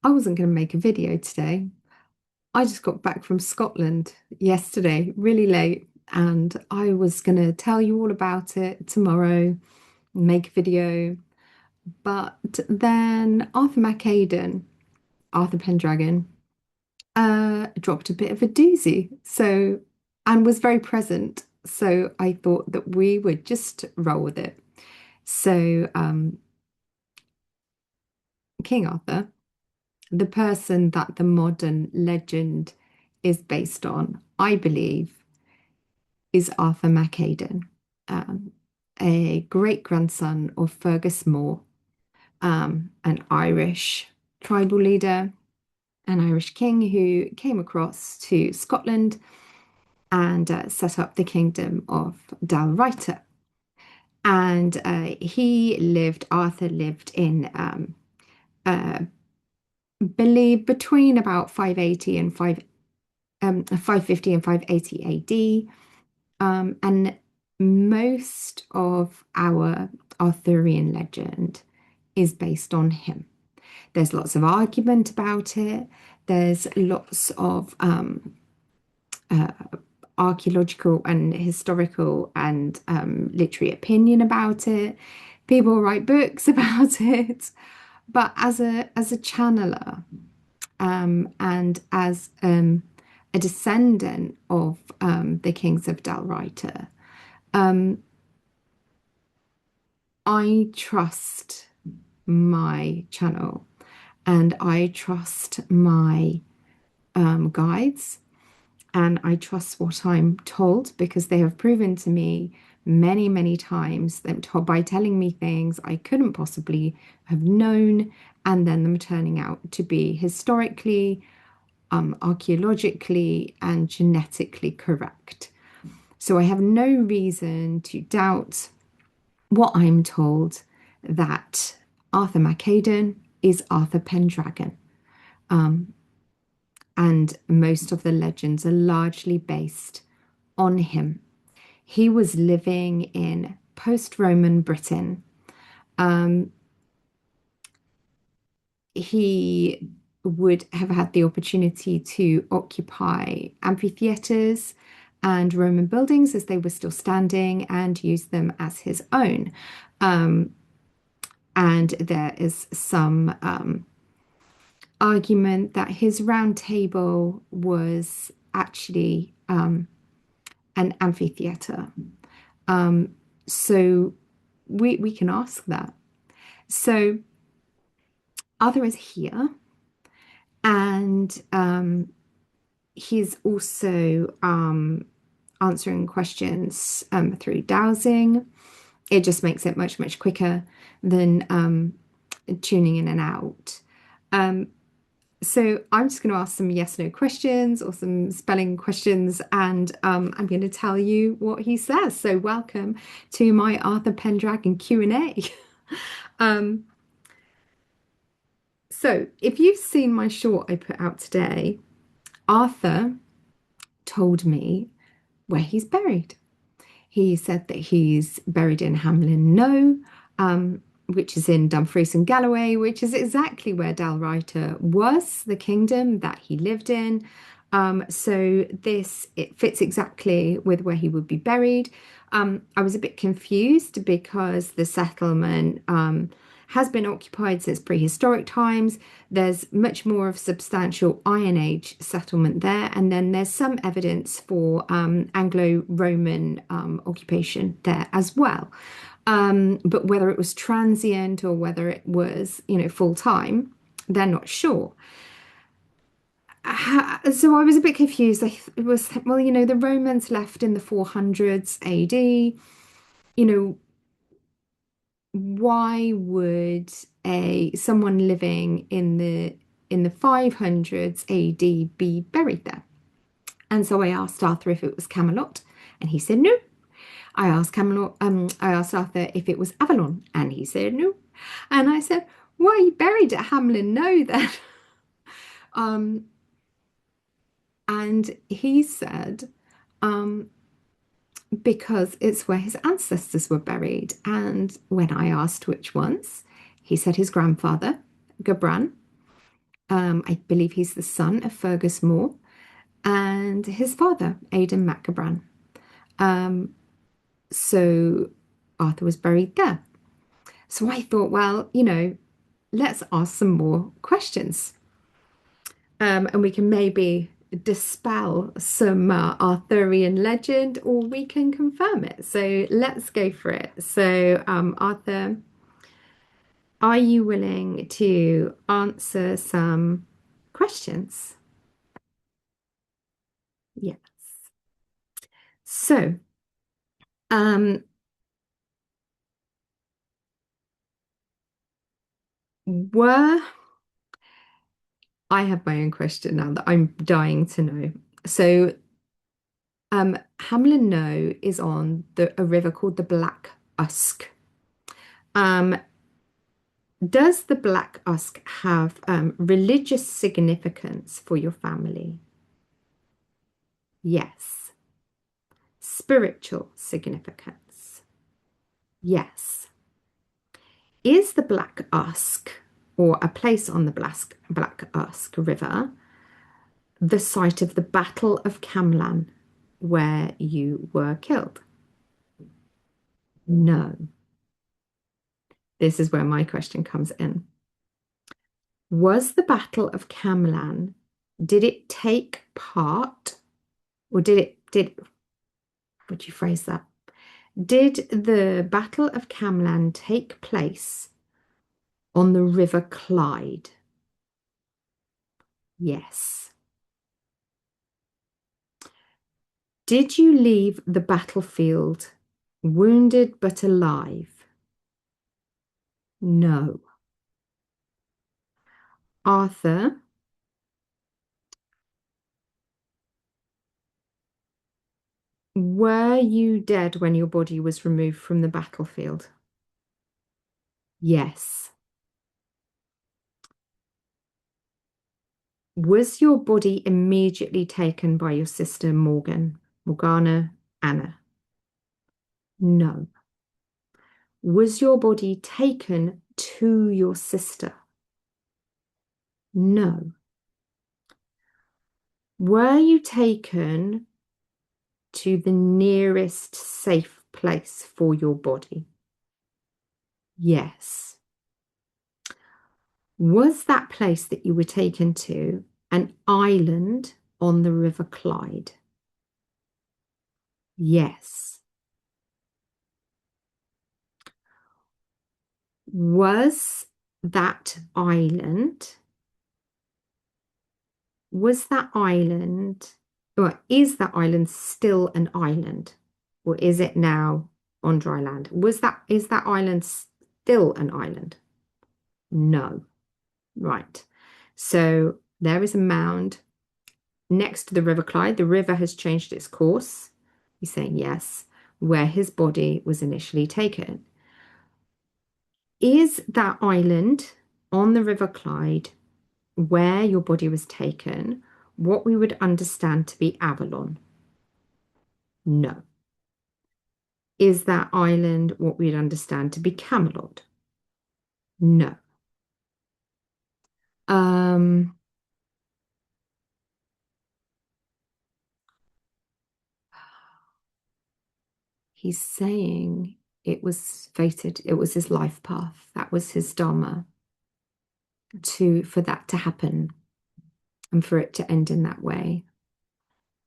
I wasn't going to make a video today. I just got back from Scotland yesterday, really late, and I was going to tell you all about it tomorrow, make a video. But then Mac Aedan, Arthur Pendragon, dropped a bit of a doozy. And was very present. So I thought that we would just roll with it. So, King Arthur, the person that the modern legend is based on, I believe, is Arthur Mac Aedan, um, a great grandson of Fergus More, an Irish tribal leader, an Irish king who came across to Scotland and set up the kingdom of Dalrighter. And Arthur lived in, uh, believe between about 580 and 550 and 580 AD. And most of our Arthurian legend is based on him. There's lots of argument about it. There's lots of uh, archaeological and historical and literary opinion about it. People write books about it. But as a channeler and as a descendant of the kings of Dalrighter, um, I trust my channel and I trust my guides and I trust what I'm told because they have proven to me many, many times them by telling me things I couldn't possibly have known, and then them turning out to be historically, archaeologically, and genetically correct. So I have no reason to doubt what I'm told that Arthur Mac Aedan is Arthur Pendragon. And most of the legends are largely based on him. He was living in post-Roman Britain. Um, he would have had the opportunity to occupy amphitheaters and Roman buildings as they were still standing and use them as his own. Um, and there is some argument that his round table was actually an amphitheater. So we can ask that. So Arthur is here, and he's also answering questions through dowsing. It just makes it much, much quicker than tuning in and out. Um, So I'm just going to ask some yes no questions or some spelling questions, and I'm going to tell you what he says. So welcome to my Arthur Pendragon Q&A. Um, so if you've seen my short I put out today, Arthur told me where he's buried. He said that he's buried in Hamlin No, which is in Dumfries and Galloway, which is exactly where Dalrighter was, the kingdom that he lived in. So it fits exactly with where he would be buried. I was a bit confused because the settlement has been occupied since prehistoric times. There's much more of substantial Iron Age settlement there, and then there's some evidence for Anglo-Roman occupation there as well. But whether it was transient or whether it was, full time, they're not sure. So I was a bit confused. It was, well, the Romans left in the 400s AD. You know, why would a someone living in the 500s AD be buried there? And so I asked Arthur if it was Camelot, and he said no. I asked Arthur if it was Avalon, and he said no. And I said, why are you buried at Hamlin No then? Um, and he said, um, because it's where his ancestors were buried. And when I asked which ones, he said his grandfather, Gabran, I believe he's the son of Fergus Moore and his father, Aidan Mac Aedan. Um, so Arthur was buried there. So I thought, well, let's ask some more questions. And we can maybe dispel some Arthurian legend or we can confirm it. So let's go for it. So, Arthur, are you willing to answer some questions? Yes. So, um, were I have my own question now that I'm dying to know. So, Hamlin No is on a river called the Black Usk. Um, does the Black Usk have religious significance for your family? Yes. Spiritual significance? Yes. Is the Black Usk, or a place on the Black Usk River, the site of the Battle of Camlan, where you were killed? No. This is where my question comes in. Was the Battle of Camlan, did it take part, or would you phrase that? Did the Battle of Camlan take place on the River Clyde? Yes. Did you leave the battlefield wounded but alive? No. Arthur, were you dead when your body was removed from the battlefield? Yes. Was your body immediately taken by your sister Morgana, Anna? No. Was your body taken to your sister? No. Were you taken to the nearest safe place for your body? Yes. Was that place that you were taken to an island on the River Clyde? Yes. Was that island was that island, or is that island still an island, or is it now on dry land? Is that island still an island? No. Right. So there is a mound next to the River Clyde. The river has changed its course. He's saying yes, where his body was initially taken. Is that island on the River Clyde where your body was taken what we would understand to be Avalon? No. Is that island what we'd understand to be Camelot? No. Um, he's saying it was fated, it was his life path, that was his dharma for that to happen and for it to end in that way.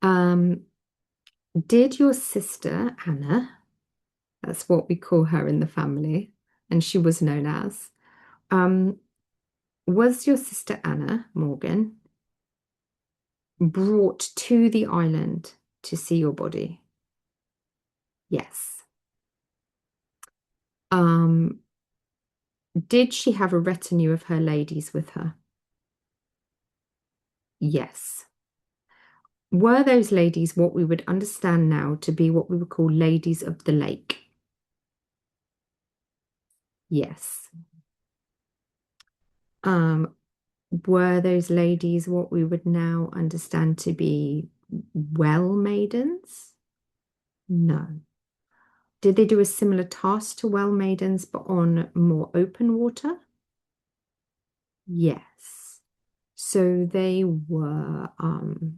Um, did your sister Anna, that's what we call her in the family, and she was known as, was your sister Anna Morgan brought to the island to see your body? Yes. Um, did she have a retinue of her ladies with her? Yes. Were those ladies what we would understand now to be what we would call ladies of the lake? Yes. Um, were those ladies what we would now understand to be well maidens? No. Did they do a similar task to well maidens but on more open water? Yes. So they were,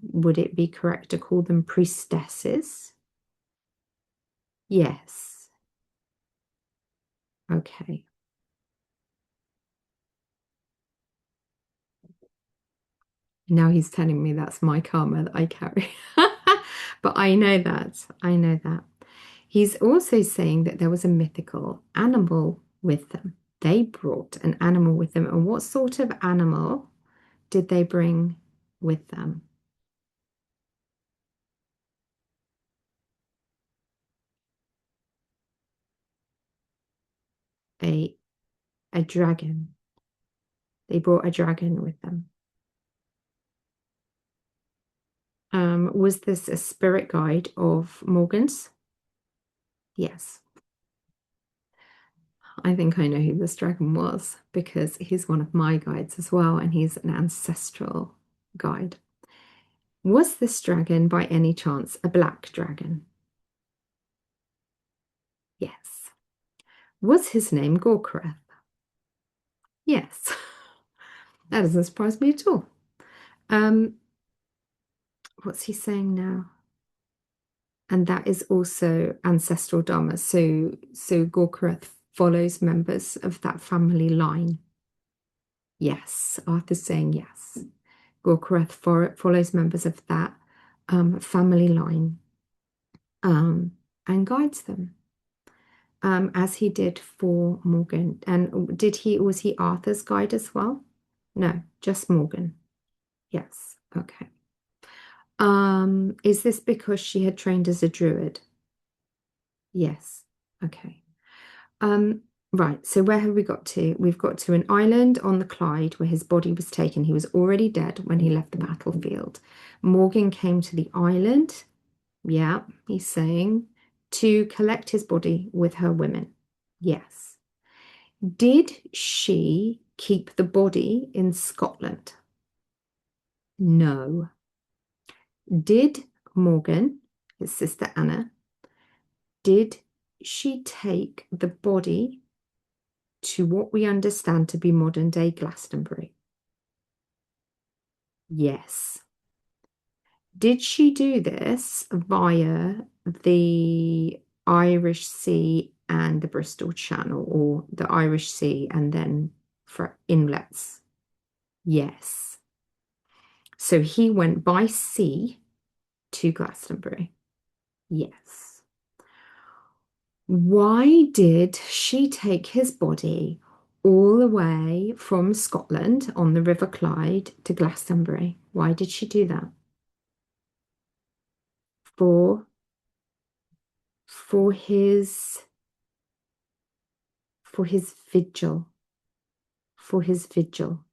would it be correct to call them priestesses? Yes. Okay. Now he's telling me that's my karma that I carry. But I know that. I know that. He's also saying that there was a mythical animal with them. They brought an animal with them. And what sort of animal did they bring with them? A a dragon. They brought a dragon with them. Was this a spirit guide of Morgan's? Yes. I think I know who this dragon was because he's one of my guides as well, and he's an ancestral guide. Was this dragon by any chance a black dragon? Yes. Was his name Gorkreth? Yes. That doesn't surprise me at all. Um, what's he saying now? And that is also ancestral Dharma. So Gorkreth follows members of that family line. Yes, Arthur's saying yes. Gorkreth follows members of that family line and guides them, as he did for Morgan. And was he Arthur's guide as well? No, just Morgan. Yes. Okay. Is this because she had trained as a druid? Yes. Okay. Um, right. So where have we got to? We've got to an island on the Clyde where his body was taken. He was already dead when he left the battlefield. Morgan came to the island. Yeah, he's saying to collect his body with her women. Yes. Did she keep the body in Scotland? No. Did Morgan, his sister Anna, did she take the body to what we understand to be modern day Glastonbury? Yes. Did she do this via the Irish Sea and the Bristol Channel, or the Irish Sea and then for inlets? Yes. So he went by sea to Glastonbury. Yes. Why did she take his body all the way from Scotland on the River Clyde to Glastonbury? Why did she do that? For for his for his vigil. For his vigil.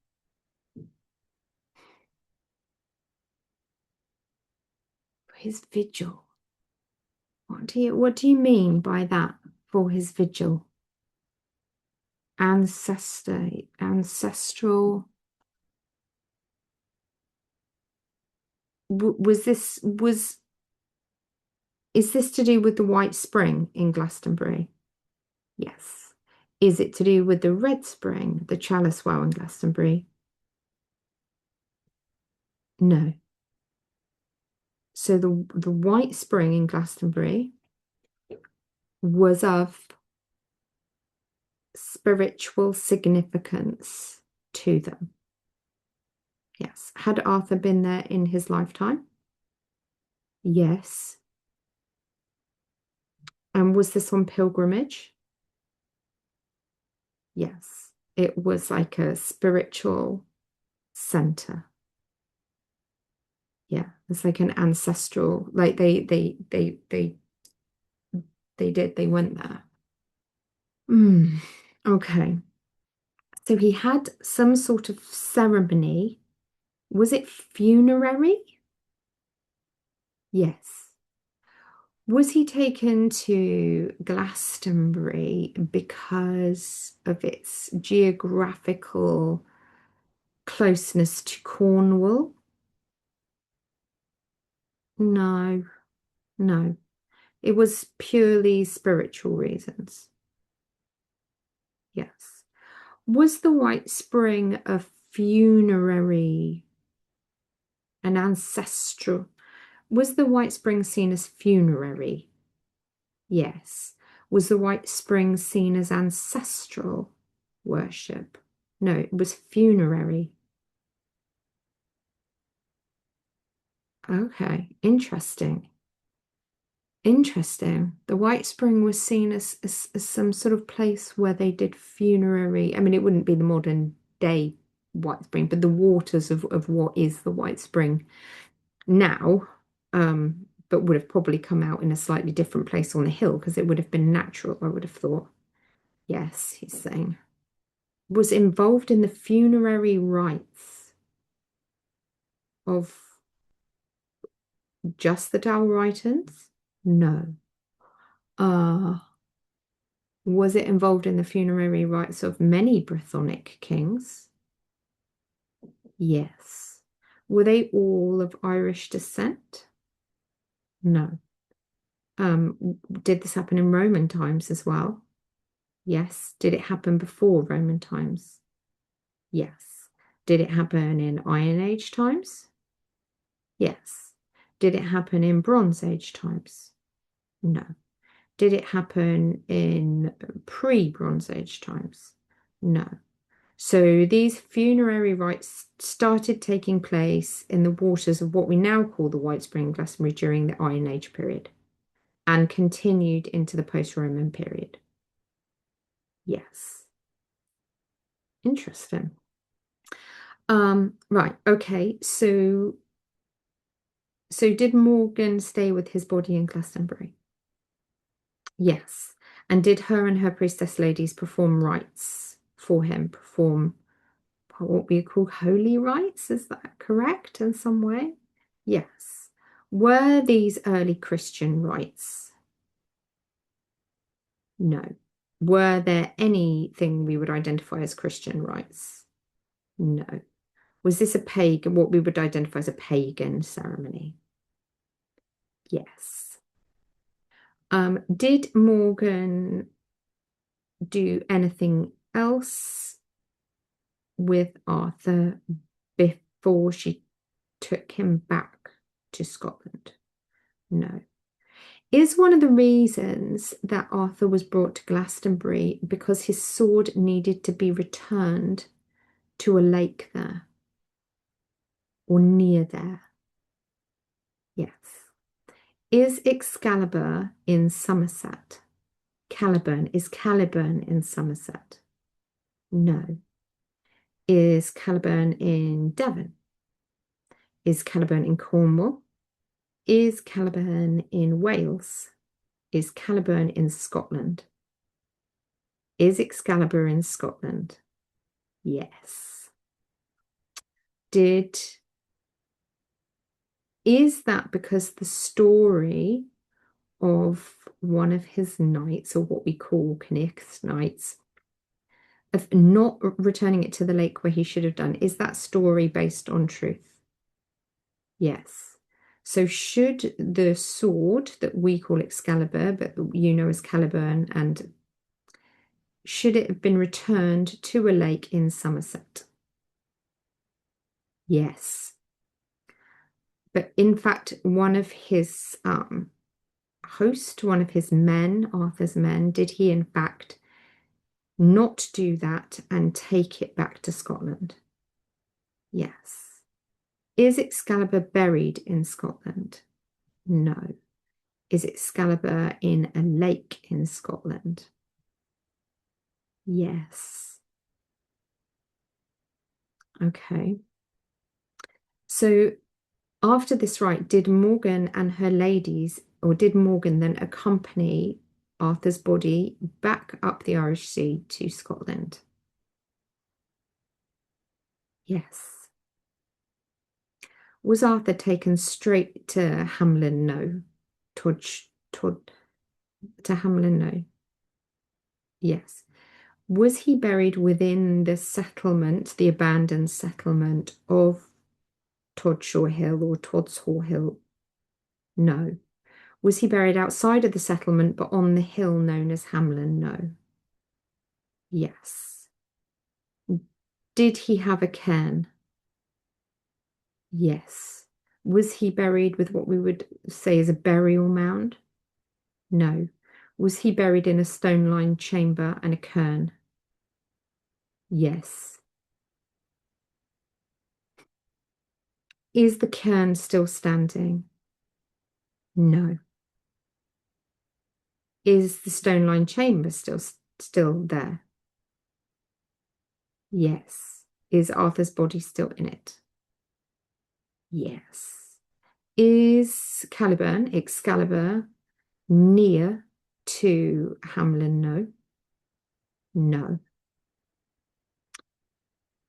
For his vigil. What do you mean by that? For his vigil? Ancestral. Was this was Is this to do with the White Spring in Glastonbury? Yes. Is it to do with the Red Spring, the Chalice Well in Glastonbury? No. So the White Spring in Glastonbury was of spiritual significance to them. Yes. Had Arthur been there in his lifetime? Yes. And was this on pilgrimage? Yes. It was like a spiritual center. Yeah. It's like an ancestral, like they went there. Okay. So he had some sort of ceremony. Was it funerary? Yes. Was he taken to Glastonbury because of its geographical closeness to Cornwall? No, no. It was purely spiritual reasons. Yes. Was the White Spring a funerary An ancestral. Was the White Spring seen as funerary? Yes. Was the White Spring seen as ancestral worship? No, it was funerary. Okay, interesting. Interesting. The White Spring was seen as some sort of place where they did funerary. I mean, it wouldn't be the modern day White Spring, but the waters of what is the White Spring now, but would have probably come out in a slightly different place on the hill because it would have been natural, I would have thought. Yes, he's saying. Was involved in the funerary rites of just the Dalmatians? No. Uh, was it involved in the funerary rites of many Brythonic kings? Yes. Were they all of Irish descent? No. Did this happen in Roman times as well? Yes. Did it happen before Roman times? Yes. Did it happen in Iron Age times? Yes. Did it happen in Bronze Age times? No. Did it happen in pre-Bronze Age times? No. So these funerary rites started taking place in the waters of what we now call the White Spring Glastonbury during the Iron Age period and continued into the post-Roman period. Yes. Interesting. Right, okay. So did Morgan stay with his body in Glastonbury? Yes. And did her and her priestess ladies perform rites for him? Perform what we call holy rites? Is that correct in some way? Yes. Were these early Christian rites? No. Were there anything we would identify as Christian rites? No. Was this a pagan, what we would identify as a pagan ceremony? Yes. Did Morgan do anything else with Arthur before she took him back to Scotland? No. Is one of the reasons that Arthur was brought to Glastonbury because his sword needed to be returned to a lake there or near there? Yes. Is Excalibur in Somerset? Is Caliburn in Somerset? No. Is Caliburn in Devon? Is Caliburn in Cornwall? Is Caliburn in Wales? Is Caliburn in Scotland? Is Excalibur in Scotland? Yes. Is that because the story of one of his knights, or what we call Knicht's knights, of not returning it to the lake where he should have done, is that story based on truth? Yes. So should the sword that we call Excalibur, but you know as Caliburn, and should it have been returned to a lake in Somerset? Yes. But in fact, one of his one of his men, Arthur's men, did he in fact not do that and take it back to Scotland? Yes. Is Excalibur buried in Scotland? No. Is Excalibur in a lake in Scotland? Yes. Okay. So after this rite, did Morgan and her ladies, or did Morgan then accompany Arthur's body back up the Irish Sea to Scotland? Yes. Was Arthur taken straight to Hamlin? No. Tod, to Hamlin? No. Yes. Was he buried within the settlement, the abandoned settlement of Todshaw Hill or Todshaw Hill? No. Was he buried outside of the settlement but on the hill known as Hamlin? No. Yes. Did he have a cairn? Yes. Was he buried with what we would say is a burial mound? No. Was he buried in a stone-lined chamber and a cairn? Yes. Is the cairn still standing? No. Is the stone-lined chamber still there? Yes. Is Arthur's body still in it? Yes. Is Excalibur, near to Hamlin? No. No.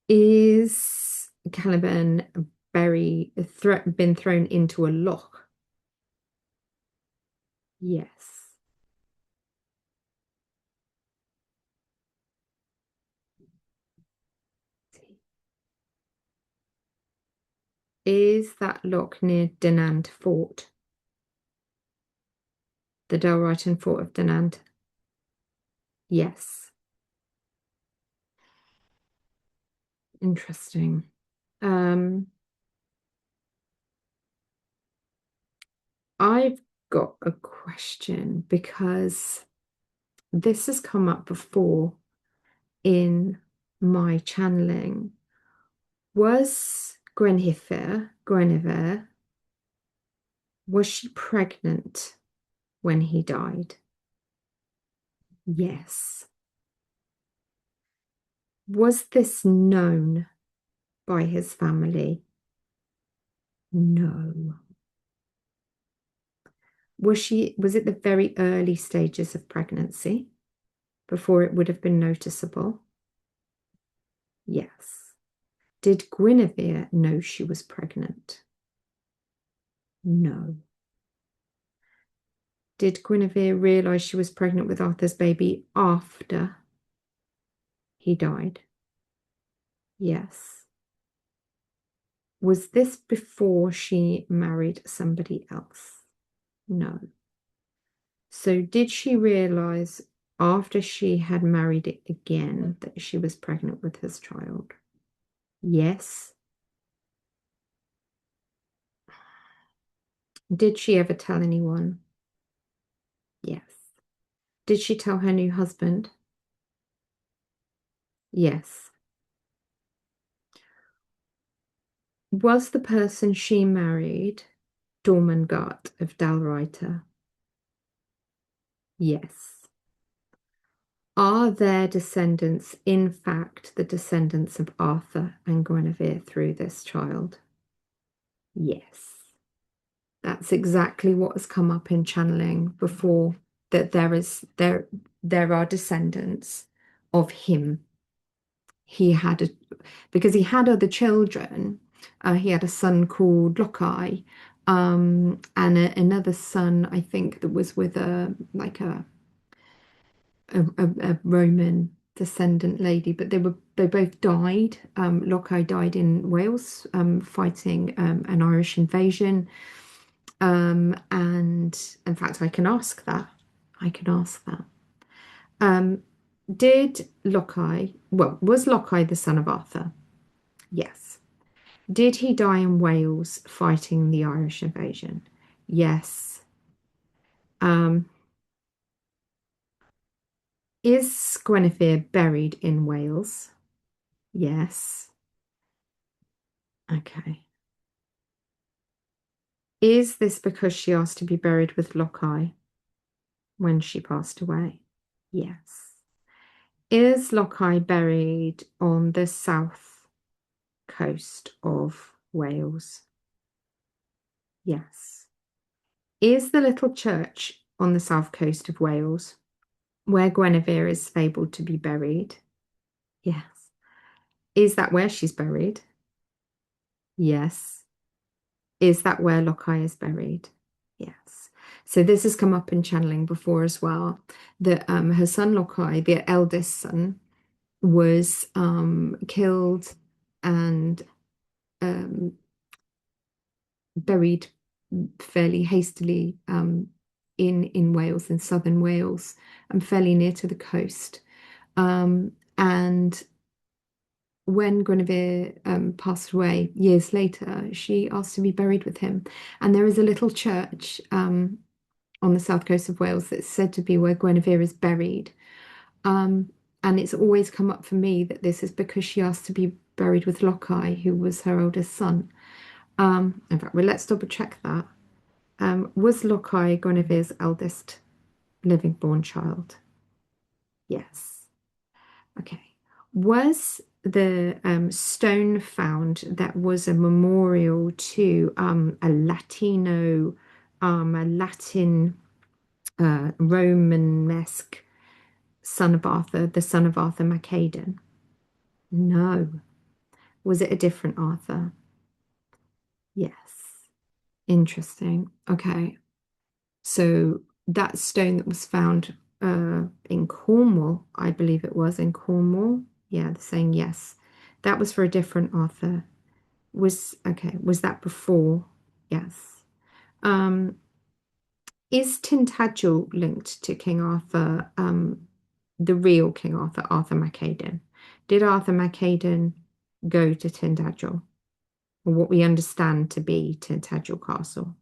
Is Caliban been thrown into a loch? Yes. Is that loch near Dinant Fort? The Dalrighton Fort of Dinant? Yes. Interesting. Um, I've got a question because this has come up before in my channeling. Was Guinevere, was she pregnant when he died? Yes. Was this known by his family? No. Was it the very early stages of pregnancy before it would have been noticeable? Yes. Did Guinevere know she was pregnant? No. Did Guinevere realize she was pregnant with Arthur's baby after he died? Yes. Was this before she married somebody else? No. So did she realize after she had married it again that she was pregnant with his child? Yes. Did she ever tell anyone? Yes. Did she tell her new husband? Yes. Was the person she married Dormangard of Dalryter? Yes. Are their descendants, in fact, the descendants of Arthur and Guinevere through this child? Yes. That's exactly what has come up in channeling before, that there are descendants of him. He had a because he had other children. He had a son called Loki, and another son, I think, that was with a Roman descendant lady, but they both died. Loki died in Wales, fighting an Irish invasion. And in fact, I can ask that. I can ask that. Um, was Loki the son of Arthur? Yes. Did he die in Wales fighting the Irish invasion? Yes. Um, is Guinevere buried in Wales? Yes. Okay. Is this because she asked to be buried with Loki when she passed away? Yes. Is Loki buried on the south coast of Wales? Yes. Is the little church on the south coast of Wales where Guinevere is fabled to be buried? Yes. Is that where she's buried? Yes. Is that where Loki is buried? Yes. So this has come up in channeling before as well, that her son Loki, the eldest son, was killed and um, buried fairly hastily in Wales, in southern Wales, and fairly near to the coast. And when Guinevere passed away years later, she asked to be buried with him. And there is a little church on the south coast of Wales that's said to be where Guinevere is buried. Um, and it's always come up for me that this is because she asked to be buried with Lochai, who was her oldest son. In fact, well, let's double check that. Was Lochai Guinevere's eldest living born child? Yes. Okay. Was the stone found that was a memorial to a Latin Romanesque son of Arthur, the son of Arthur Mac Aedan? No. Was it a different Arthur? Yes. Interesting. Okay. So that stone that was found in Cornwall, I believe it was in Cornwall. Yeah, they're saying yes. That was for a different Arthur. Was that before? Yes. Um, is Tintagel linked to King Arthur, the real King Arthur, Arthur Mac Aedan? Did Arthur Mac Aedan go to Tintagel, or what we understand to be Tintagel Castle?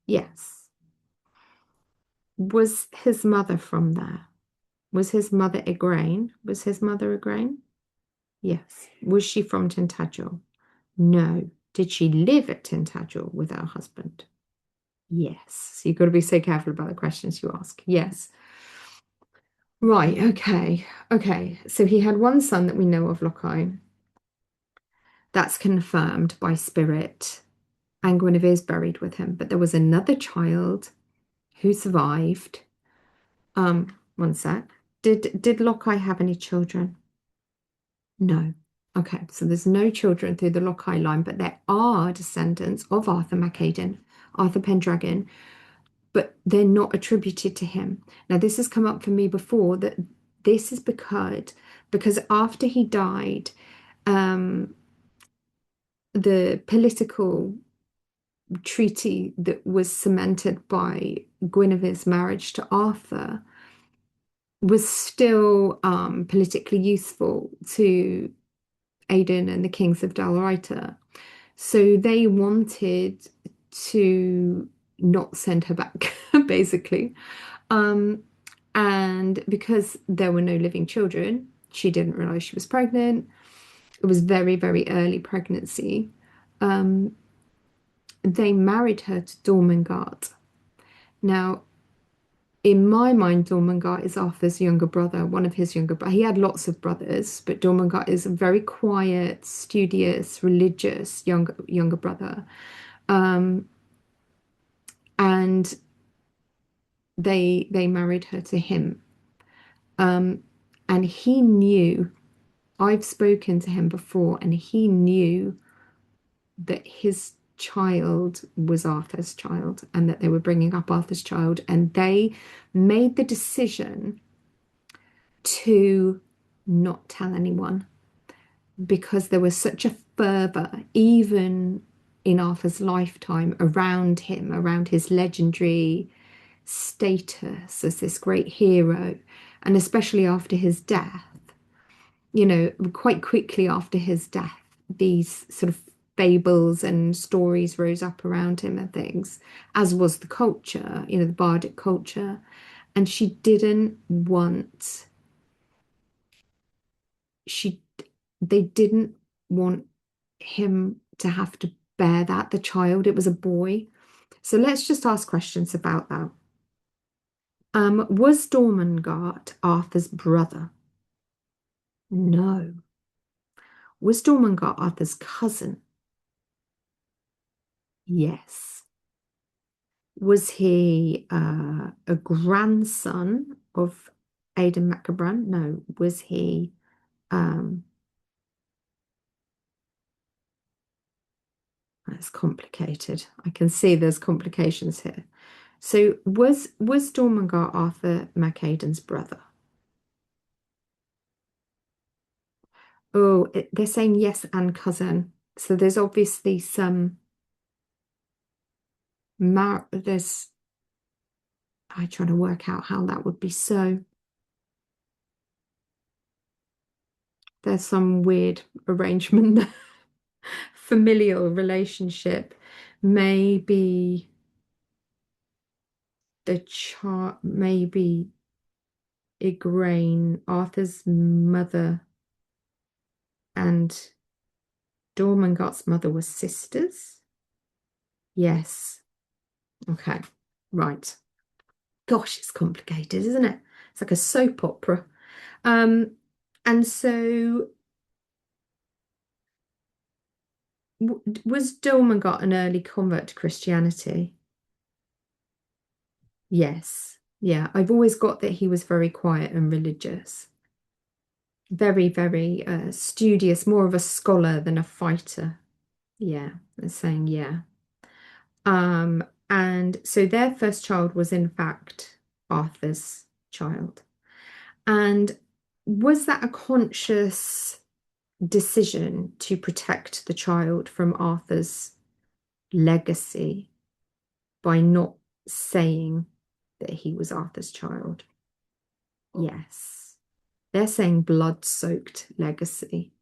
Yes. Was his mother from there? Was his mother Igraine? Was his mother Igraine? Yes. Was she from Tintagel? No. Did she live at Tintagel with her husband? Yes. So you've got to be so careful about the questions you ask. Yes. Right. Okay. Okay. So he had one son that we know of, Lochai. That's confirmed by spirit, and Guinevere's buried with him. But there was another child who survived. One sec. Did Lochai have any children? No. Okay, so there's no children through the Lochai line, but there are descendants of Arthur Mac Aedan, Arthur Pendragon, but they're not attributed to him. Now, this has come up for me before that this is because after he died, um, the political treaty that was cemented by Guinevere's marriage to Arthur was still politically useful to Aedan and the kings of Dalrieta. So they wanted to not send her back, basically. Um, and because there were no living children, she didn't realize she was pregnant. It was very, very early pregnancy. Um, they married her to Dormangart. Now, in my mind, Dormangart is Arthur's younger brother, one of his younger brothers. He had lots of brothers, but Dormangart is a very quiet, studious, religious younger brother. Um, and they married her to him. Um, and he knew, I've spoken to him before, and he knew that his child was Arthur's child and that they were bringing up Arthur's child. And they made the decision to not tell anyone because there was such a fervor, even in Arthur's lifetime, around him, around his legendary status as this great hero, and especially after his death, quite quickly after his death, these sort of fables and stories rose up around him and things, as was the culture, the bardic culture. And she they didn't want him to have to bear that, the child. It was a boy. So let's just ask questions about that. Was Dormangart Arthur's brother? No. Was Dormangart Arthur's cousin? Yes. Was he a grandson of Aidan Macabran? No. Was he um that's complicated. I can see there's complications here. So was Dormangart Arthur Mac Aedan's brother? Oh, they're saying yes and cousin. So there's obviously some there's I'm trying to work out how that would be so. there's some weird arrangement, familial relationship. Maybe the child, maybe Igraine, Arthur's mother, and Dormangot's mother were sisters. Yes. Okay. Right. Gosh, it's complicated, isn't it? It's like a soap opera. Um, and so was Dormangot an early convert to Christianity? Yes. Yeah, I've always got that he was very quiet and religious. Very, very studious, more of a scholar than a fighter. Yeah, they're saying yeah. And so their first child was in fact Arthur's child. And was that a conscious decision to protect the child from Arthur's legacy by not saying that he was Arthur's child? Yes. They're saying blood-soaked legacy.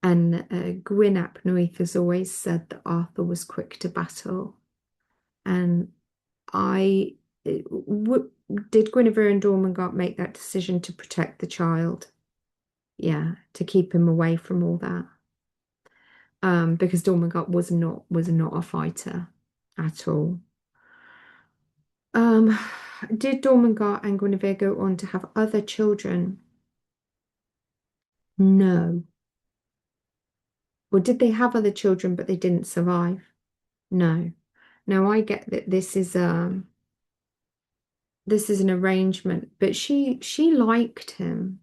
And Gwyn ap Nuith has always said that Arthur was quick to battle. And I did Guinevere and Dormangott make that decision to protect the child? Yeah, to keep him away from all that. Because Dormangott was not a fighter at all. Um, did Dormangott and Guinevere go on to have other children? No. Or did they have other children but they didn't survive? No. Now I get that this is an arrangement, but she liked him.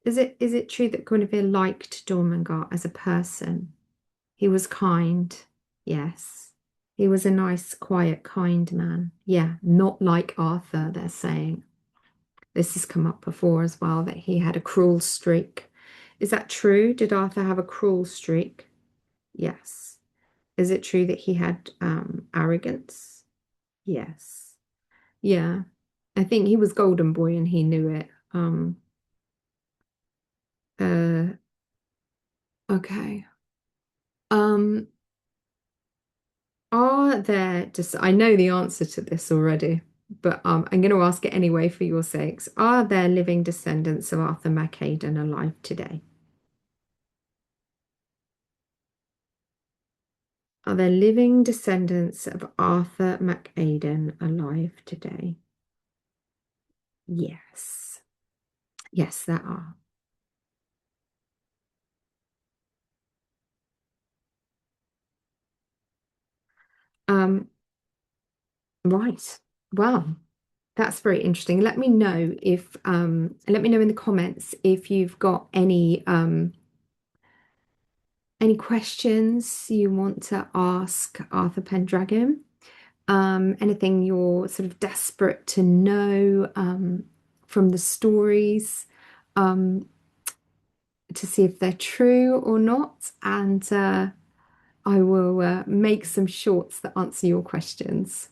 Is it true that Guinevere liked Dormangott as a person? He was kind. Yes. He was a nice, quiet, kind man. Yeah, not like Arthur, they're saying. This has come up before as well, that he had a cruel streak. Is that true? Did Arthur have a cruel streak? Yes. Is it true that he had arrogance? Yes. Yeah. I think he was golden boy and he knew it. Uh okay. Um Are there just, I know the answer to this already, but I'm going to ask it anyway for your sakes. Are there living descendants of Arthur Mac Aedan alive today? Are there living descendants of Arthur Mac Aedan alive today? Yes. Yes, there are. Um, right. Well, that's very interesting. Let me know in the comments if you've got any questions you want to ask Arthur Pendragon. Anything you're sort of desperate to know from the stories, um, to see if they're true or not. And I will make some shorts that answer your questions.